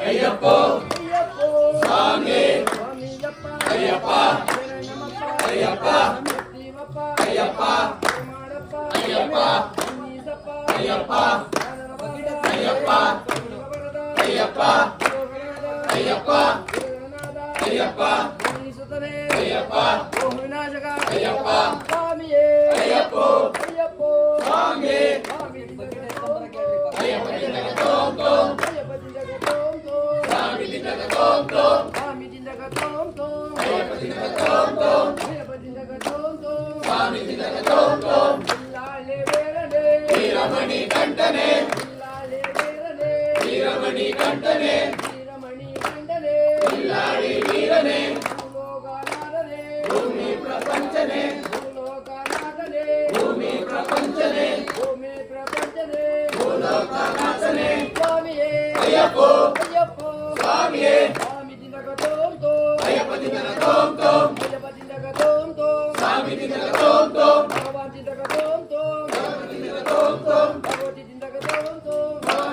ಅಯ್ಯಪ್ಪೋ ಸ್ವಾಮಿ ಅಯ್ಯಪ್ಪ ಅಯ್ಯಪ್ಪ ಅಯ್ಯಪ್ಪ ಅಯ್ಯಪ್ಪ ಅಯ್ಯಪ್ಪ ಅಯ್ಯಪ್ಪ ಅಯ್ಯಪ್ಪ ಅಯ್ಯಪ್ಪ ಅಯ್ಯಪ್ಪ ಅಯ್ಯಪ್ಪ ವಿನಾಶಕ ಅಯ್ಯಪ್ಪ ಸ್ವಾಮಿಯೇ ಅಯ್ಯಪ್ಪೋ ಅಯ್ಯಪ್ಪೋ ಸ್ವಾಮಿ ಅಯ್ಯಪ್ಪ ಜಿಂದಗ ತೋಂ ತೋಂ ಸ್ವಾಮಿ ಜಿಂದಗ ತೋಂ ತೋಂ ಸ್ವಾಮಿ ಜಿಂದಗ ತೋಂ ತೋಂ ಅಯ್ಯಪ್ಪ ಜಿಂದಗ ತೋಂ ತೋಂ ಅಯ್ಯಪ್ಪ ಜಿಂದಗ ತೋಂ ತೋಂ ಸ್ವಾಮಿ ಜಿಂದಗ ತೋಂ ತೋಂ ಲಾಲೆ ಬೇರನೆ ವೀರಮಣಿ ಕಂಠನೆ ಲಾಲೆ ಬೇರನೆ ವೀರಮಣಿ ಕಂಠನೆ ವೀರಮಣಿ ಕಂಡನೆ ಇಲ್ಲಾಡಿ ವೀರನೆ ಭೂಲೋಕನಾಥನೆ ಭೂಮಿ ಪ್ರಪಂಚನೆ ಭೂಲೋಕನಾಥನೆ ಭೂಮಿ ಪ್ರಪಂಚನೆ ಭೂಮಿ ಪ್ರಪಂಚನೆ ಭೂಲೋಕನಾಥನೆ ಸ್ವಾಮಿಯೇ ಅಯ್ಯಪ್ಪೋ ಅಯ್ಯಪ್ಪೋ ಸ್ವಾಮಿಯೇ ಸ್ವಾಮಿ ಜಿಂದಗ ತೋಂ ತೋಂ ಅಯ್ಯಪ್ಪ ಜಿಂದಗ ತೋಂ ತೋಂ ಅಯ್ಯಪ್ಪ ಜಿಂದಗ ತೋಂ ತೋಂ ಸ್ವಾಮಿ ಜಿಂದಗ ತೋಂ ತೋಂ ಭಗವಾನ್ ಜಿಂದಗ ತೋಂ ತೋಂ ಜಿಂದಗ ತೋಂ ತೋಂ ಭಗವತಿ ಜಿಂದಗ ತೋಂ ತೋಂ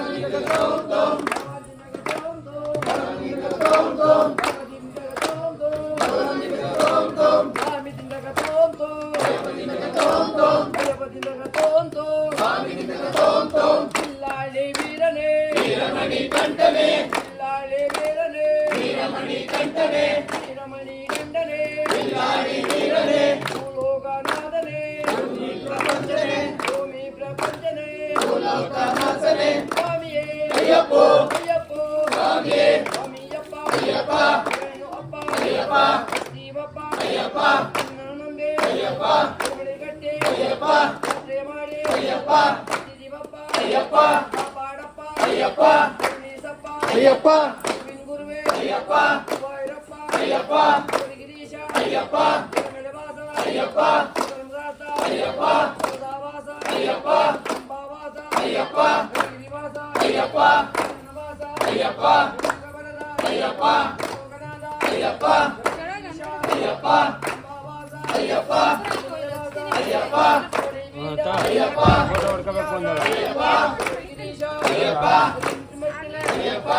ಜಿಂದಗ ತೋಂ ತೋಂ ಭಗವಾನ್ ಜಿಂದಗ ತೋಂ ತೋಂ ಜಿಂದಗ ತೋಂ ತೋಂ ಭಗವತಿ ಜಿಂದಗ ತೋಂ ತೋಂ ಜಿಂದಗ ತೋಂ ತೋಂ ಸ್ವಾಮಿ ಜಿಂದಗ ತೋಂ ತೋಂ ಜಿಂದಗ ತೋಂ ತೋಂ ಅಯ್ಯಪ್ಪ ಜಿಂದಗ ತೋಂ ತೋಂ ಸ್ವಾಮಿ ಜಿಂದಗ ತೋಂ ತೋಂ ಕಿಲ್ಲಾಳಿ ವೀರನೇ ವೀರಮಣಿ ಕಂಠನೆ ಕಿಲ್ಲಾಳಿ ವೀರನೇ ವೀರಮಣಿ ಕಂಠನೆ ವೀರಮಣಿ ಗಂಡನೇ ಇಲ್ಲಾಡಿ ವೀರನೆ ಭೂಲೋಕನಾಥನೇ ಭೂಮಿ ಪ್ರಪಂಚನೆ ಭೂಮಿ ಪ್ರಪಂಚನೇ ಭೂಲೋಕನಾಥನೆ ಸ್ವಾಮಿಯೇ ಅಯ್ಯಪ್ಪೋ ಅಯ್ಯಪ್ಪೋ ಸ್ವಾಮಿಯೇ ಸ್ವಾಮಿಯಪ್ಪ ಅಯ್ಯಪ್ಪ ವೇಣು ಅಪ್ಪ ಅಯ್ಯಪ್ಪ ಜೀವಪ್ಪ ಅಯ್ಯಪ್ಪ ನಂಬೆ ಅಯ್ಯಪ್ಪ ಗಟ್ಟಿ ಅಯ್ಯಪ್ಪ ಯಾತ್ರೆ ಮಾಡಿ ಅಯ್ಯಪ್ಪ ಜೀವಪ್ಪ ಅಯ್ಯಪ್ಪ ಕಾಪಾಡಪ್ಪ ಅಯ್ಯಪ್ಪ ನೀಸಪ್ಪ ಅಯ್ಯಪ್ಪ ಗುರುವೇ ಅಯ್ಯಪ್ಪ ವೈರಪ್ಪ ಅಯ್ಯಪ್ಪ ಗಿರೀಶ ಅಯ್ಯಪ್ಪ ಮೆಲವಾಸ ಅಯ್ಯಪ್ಪ ಧರ್ಮದಾಸ ಅಯ್ಯಪ್ಪ ಸದಾವಾಸ ಅಯ್ಯಪ್ಪ ಅಂಬಾವಾಸ ಅಯ್ಯಪ್ಪ ಗಿರಿವಾಸ ಅಯ್ಯಪ್ಪ ಧರ್ಮವಾಸ ಅಯ್ಯಪ್ಪ ಗಗನದ ಅಯ್ಯಪ್ಪ ಲೋಕನಾಥ ಅಯ್ಯಪ್ಪ ಗಣೇಶ ಅಯ್ಯಪ್ಪ ಅಂಬಾವಾಸ ಅಯ್ಯಪ್ಪ ಅಯ್ಯಪ್ಪ ಅಯ್ಯಪ್ಪ ಅಯ್ಯಪ್ಪ ಗಿರೀಶ ಅಯ್ಯಪ್ಪ ಅಯ್ಯಪ್ಪ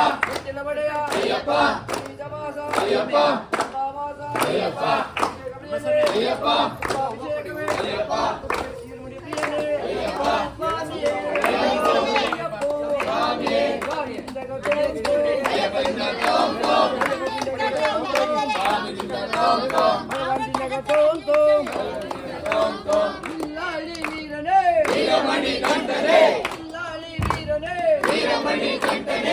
ಒಡೆಯ ಅಯ್ಯಪ್ಪ ಶ್ರೀಜವಾಸ ಅಯ್ಯಪ್ಪ ಅಂಬಾವಾಸ ಅಯ್ಯಪ್ಪ ಅಯ್ಯಪ್ಪ ಅಭಿಷೇಕವೇ ಅಯ್ಯಪ್ಪ ಶಿವಮುಡಿ ಪ್ರಿಯನೇ ಅಯ್ಯಪ್ಪ ಸ್ವಾಮಿಯೇ ಅಯ್ಯಪ್ಪೋ ಸ್ವಾಮಿಯೇ ಜಗತ್ತೇ ಅಯ್ಯಪ್ಪ ಜಿಂದಗ ತೋಂ ತೋಂ ಸ್ವಾಮಿ ಜಿಂದಗ ತೋಂ ತೋಂ ತೋಂ ತೋಂ ಲಾಲಿ ವೀರನೇ ವೀರಮಣಿ ಕಂಠನೆ ಲಾಲಿ ವೀರನೇ ವೀರಮಣಿ ಕಂಠನೆ